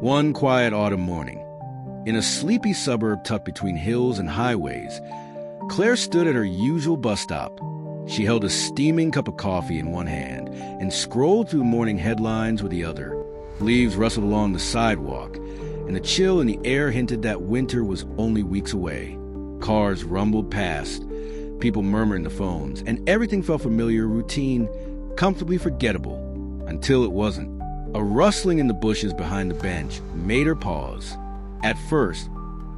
One quiet autumn morning, in a sleepy suburb tucked between hills and highways, Claire stood at her usual bus stop. She held a steaming cup of coffee in one hand and scrolled through morning headlines with the other. Leaves rustled along the sidewalk, and the chill in the air hinted that winter was only weeks away. Cars rumbled past, people murmuring the phones, and everything felt familiar, routine, comfortably forgettable, until it wasn't. A rustling in the bushes behind the bench made her pause. At first,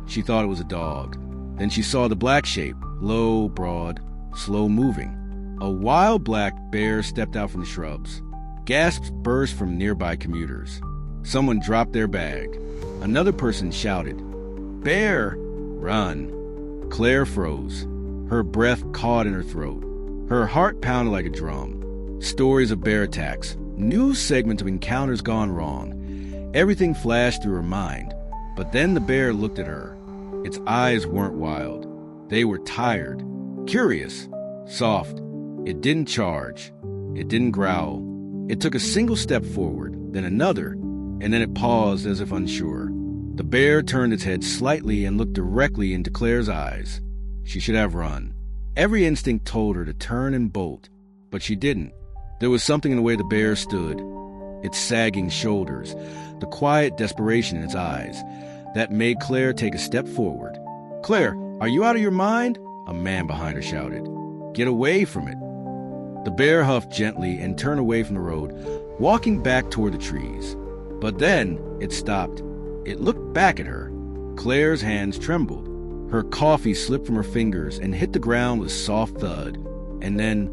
she thought it was a dog. Then she saw the black shape, low, broad, slow-moving. A wild black bear stepped out from the shrubs. Gasps burst from nearby commuters. Someone dropped their bag. Another person shouted, "Bear! Run!" Claire froze. Her breath caught in her throat. Her heart pounded like a drum. Stories of bear attacks, news segments of encounters gone wrong. Everything flashed through her mind. But then the bear looked at her. Its eyes weren't wild. They were tired, curious, soft. It didn't charge. It didn't growl. It took a single step forward, then another, and then it paused as if unsure. The bear turned its head slightly and looked directly into Claire's eyes. She should have run. Every instinct told her to turn and bolt, but she didn't. There was something in the way the bear stood, its sagging shoulders, the quiet desperation in its eyes, that made Claire take a step forward. "Claire, are you out of your mind?" a man behind her shouted. "Get away from it." The bear huffed gently and turned away from the road, walking back toward the trees. But then it stopped. It looked back at her. Claire's hands trembled. Her coffee slipped from her fingers and hit the ground with a soft thud. And then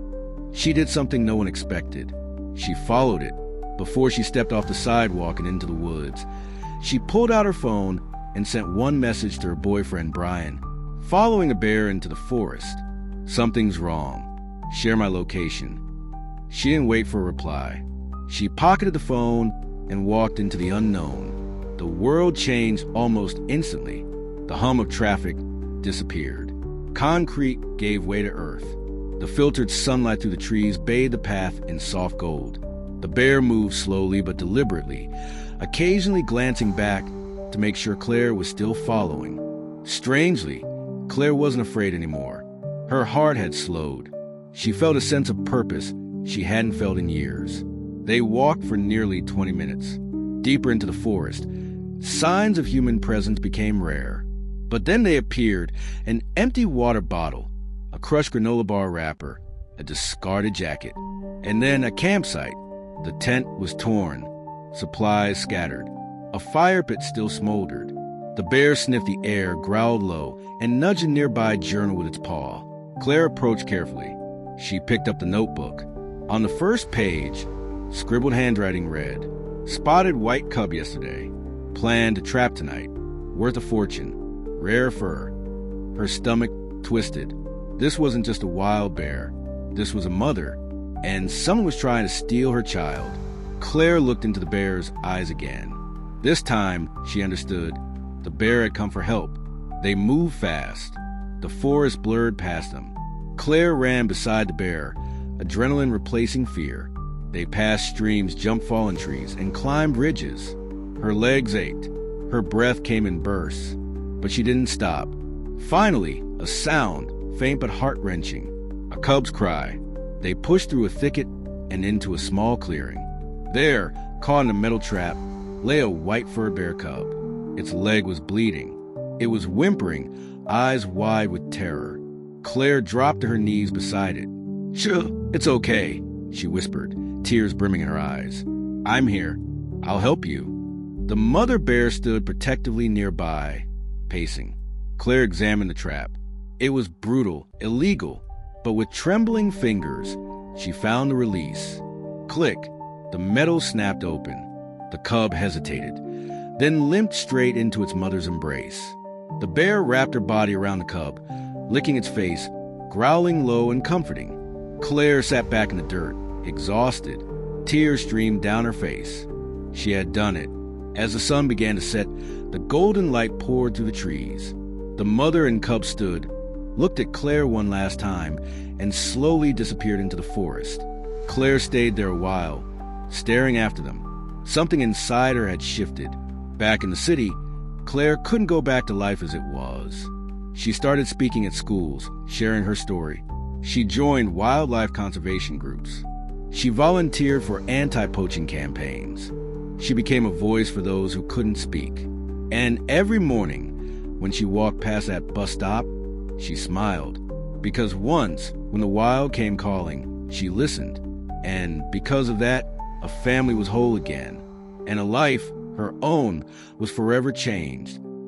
she did something no one expected. She followed it before she stepped off the sidewalk and into the woods. She pulled out her phone and sent one message to her boyfriend, Brian. "Following a bear into the forest. Something's wrong. Share my location." She didn't wait for a reply. She pocketed the phone and walked into the unknown. The world changed almost instantly. The hum of traffic disappeared. Concrete gave way to earth. The filtered sunlight through the trees bathed the path in soft gold. The bear moved slowly but deliberately, occasionally glancing back to make sure Claire was still following. Strangely, Claire wasn't afraid anymore. Her heart had slowed. She felt a sense of purpose she hadn't felt in years. They walked for nearly 20 minutes. Deeper into the forest, signs of human presence became rare. But then they appeared: an empty water bottle, a crushed granola bar wrapper, a discarded jacket, and then a campsite. The tent was torn, supplies scattered. A fire pit still smoldered. The bear sniffed the air, growled low, and nudged a nearby journal with its paw. Claire approached carefully. She picked up the notebook. On the first page, scribbled handwriting read, "Spotted white cub yesterday. Planned to trap tonight. Worth a fortune. Rare fur." Her stomach twisted. This wasn't just a wild bear. This was a mother, and someone was trying to steal her child. Claire looked into the bear's eyes again. This time, she understood. The bear had come for help. They moved fast. The forest blurred past them. Claire ran beside the bear, adrenaline replacing fear. They passed streams, jumped fallen trees, and climbed ridges. Her legs ached. Her breath came in bursts. But she didn't stop. Finally, a sound, faint but heart-wrenching. A cub's cry. They pushed through a thicket and into a small clearing. There, caught in a metal trap, lay a white fur bear cub. Its leg was bleeding. It was whimpering, eyes wide with terror. Claire dropped to her knees beside it. "Sure, it's okay," she whispered, tears brimming in her eyes. "I'm here. I'll help you." The mother bear stood protectively nearby, pacing. Claire examined the trap. It was brutal, illegal, but with trembling fingers, she found the release. Click! The metal snapped open. The cub hesitated, then limped straight into its mother's embrace. The bear wrapped her body around the cub, licking its face, growling low and comforting. Claire sat back in the dirt, exhausted. Tears streamed down her face. She had done it. As the sun began to set, the golden light poured through the trees. The mother and cub stood, looked at Claire one last time, and slowly disappeared into the forest. Claire stayed there a while, staring after them. Something inside her had shifted. Back in the city, Claire couldn't go back to life as it was. She started speaking at schools, sharing her story. She joined wildlife conservation groups. She volunteered for anti-poaching campaigns. She became a voice for those who couldn't speak. And every morning, when she walked past that bus stop, she smiled. Because once, when the wild came calling, she listened. And because of that, a family was whole again. And a life, her own, was forever changed.